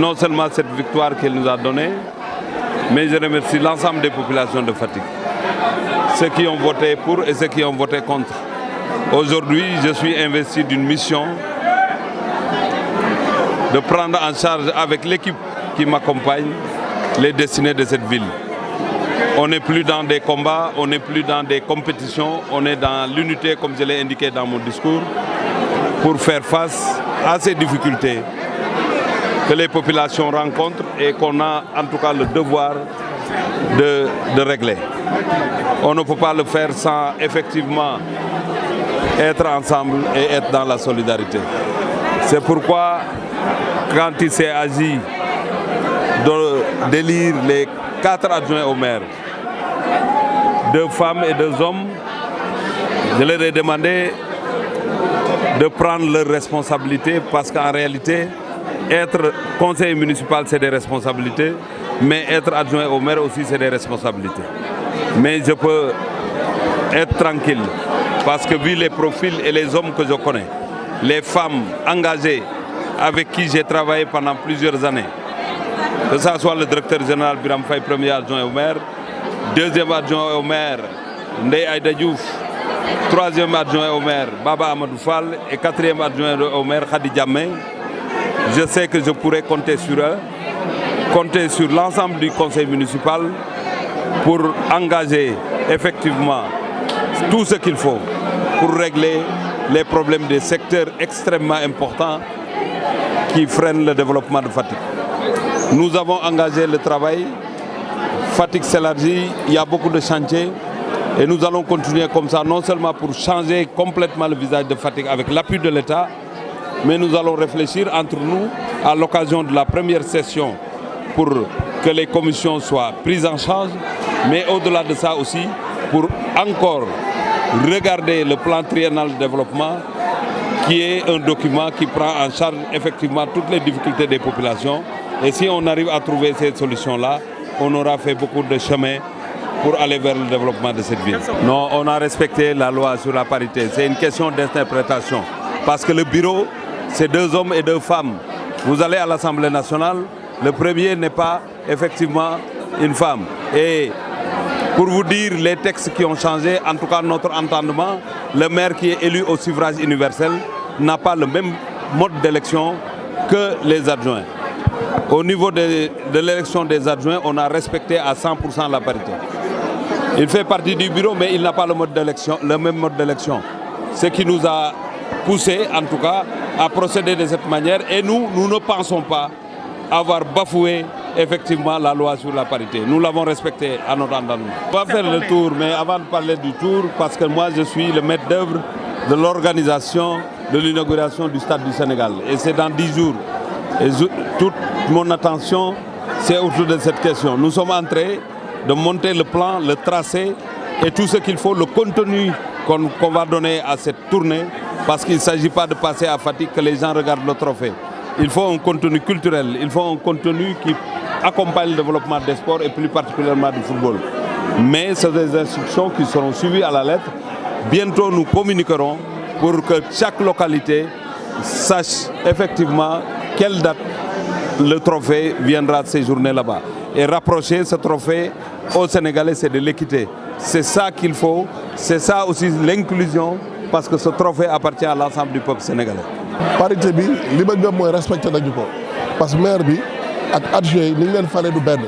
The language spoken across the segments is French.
non seulement cette victoire qu'elle nous a donnée, mais je remercie l'ensemble des populations de Fatick. Ceux qui ont voté pour et ceux qui ont voté contre. Aujourd'hui, je suis investi d'une mission de prendre en charge avec l'équipe qui m'accompagne les destinées de cette ville. On n'est plus dans des combats, on n'est plus dans des compétitions, on est dans l'unité, comme je l'ai indiqué dans mon discours, pour faire face à ces difficultés que les populations rencontrent et qu'on a en tout cas le devoir de régler. On ne peut pas le faire sans effectivement être ensemble et être dans la solidarité. C'est pourquoi, quand il s'est agi d'élire les 4 adjoints au maire, 2 femmes et 2 hommes, je leur ai demandé de prendre leurs responsabilités parce qu'en réalité, être conseiller municipal, c'est des responsabilités, mais être adjoint au maire aussi, c'est des responsabilités. Mais je peux être tranquille parce que vu les profils et les hommes que je connais, les femmes engagées avec qui j'ai travaillé pendant plusieurs années, que ce soit le directeur général Biram Faye, premier adjoint au maire, 2e adjoint au maire Ndeye Aïda Diouf, 3e adjoint au maire Baba Amadou Fall et 4e adjoint au maire Khady Diamé. Je sais que je pourrais compter sur eux, compter sur l'ensemble du conseil municipal pour engager effectivement tout ce qu'il faut pour régler les problèmes des secteurs extrêmement importants qui freinent le développement de Fatick. Nous avons engagé le travail, Fatick s'élargit, il y a beaucoup de chantiers et nous allons continuer comme ça, non seulement pour changer complètement le visage de Fatick avec l'appui de l'État, mais nous allons réfléchir entre nous à l'occasion de la première session pour que les commissions soient prises en charge, mais au-delà de ça aussi, pour encore regarder le plan triennal de développement qui est un document qui prend en charge effectivement toutes les difficultés des populations. Et si on arrive à trouver ces solutions-là, on aura fait beaucoup de chemin pour aller vers le développement de cette ville. Non, on a respecté la loi sur la parité. C'est une question d'interprétation. Parce que le bureau, c'est 2 hommes et 2 femmes. Vous allez à l'Assemblée nationale, le premier n'est pas effectivement une femme. Et pour vous dire les textes qui ont changé, en tout cas notre entendement, le maire qui est élu au suffrage universel n'a pas le même mode d'élection que les adjoints. Au niveau de l'élection des adjoints, on a respecté à 100% la parité. Il fait partie du bureau, mais il n'a pas le même mode d'élection. Ce qui nous a poussé, en tout cas, à procéder de cette manière. Et nous ne pensons pas avoir bafoué effectivement la loi sur la parité. Nous l'avons respectée à notre entendement. On va faire le tour, mais avant de parler du tour, parce que moi je suis le maître d'œuvre de l'organisation de l'inauguration du Stade du Sénégal. Et c'est dans 10 jours. Et toute mon attention, c'est autour de cette question. Nous sommes en train de monter le plan, le tracé et tout ce qu'il faut, le contenu qu'on va donner à cette tournée, parce qu'il ne s'agit pas de passer à Fatick que les gens regardent le trophée. Il faut un contenu culturel, il faut un contenu qui accompagne le développement des sports et plus particulièrement du football. Mais c'est des instructions qui seront suivies à la lettre. Bientôt, nous communiquerons pour que chaque localité sache effectivement quelle date le trophée viendra séjourner là-bas. Et rapprocher ce trophée aux Sénégalais, c'est de l'équité. C'est ça qu'il faut, c'est ça aussi l'inclusion, parce que ce trophée appartient à l'ensemble du peuple sénégalais. Parité bi li ma gëm mooy respecté nañu ko parce que maire bi ak adjoint yi ni ñu leen falee du benn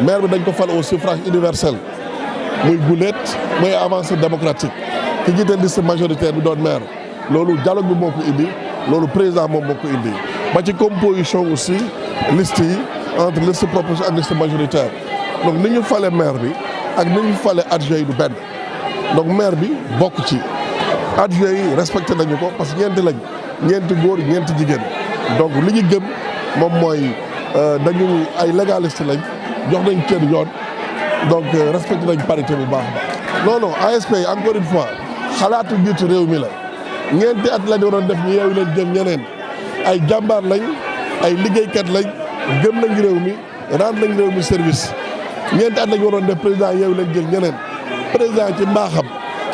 maire bi dañ ko fal au suffrage universel muy guléet muy avancée démocratique ki jiite liste majoritaire bi doon maire loolu dialogue bi moo ko indi loolu président moom moo ko indi ba ci composition aussi liste yi entre liste proportionnelle ak liste majoritaire donc ni ñu fale maire bi ak ni ñu fale adjoint yi du benn donc maire bi bokk ci adjoint yi respecté nañu ko parce que ñeenti lañ ñeenti góor ñeenti jigéen donc li ñu gëm moom mooy dañu ay légaliste lañ jox nañ cër yoon donc respecté nañ parité bu baax a baax. non ASP encore une fois xalaatu njiitu réew mi la ñeenti at lañ waroon def ñu yeewu leen jëm ñeneen ay jàmbaar lañ ay liggéeykat lañ gëm nañ réew mi rendre nañ réew mi service ñeenti at lañ waroon def président yeewu leen jël ñeneen président ci mbaaxam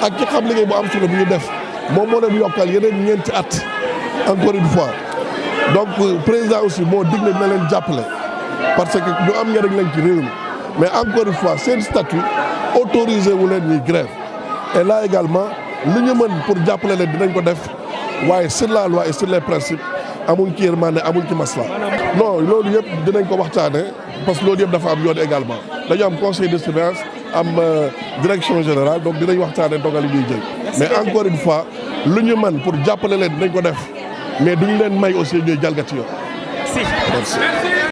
ak ci xam liggéey bu am solo bu ñu def moom moo leen yokkal yeneen ñeenti at. Encore une fois donc président aussi moo dig na dina leen jàppale parce que ñu am njëriñ lañ ci réew mi mais encore une fois seen statut autorisé wu leen ñuy grève et là également li ñu mën pour jàppale leen dinañ ko def waaye sur la loi et sur les principes amuñ ci yërmande amuñ ci masla non loolu yëpp dinañ ko waxtaane parce que loolu yëpp dafa am yoon également dañu am conseil de surveillance am direction générale donc dinañ waxtaane dogal yi ñuy jël mais encore une fois lu ñu mën pour jàppale leen dinañ ko def mais duñu leen may aussi ñuy jalgati yoon. Merci.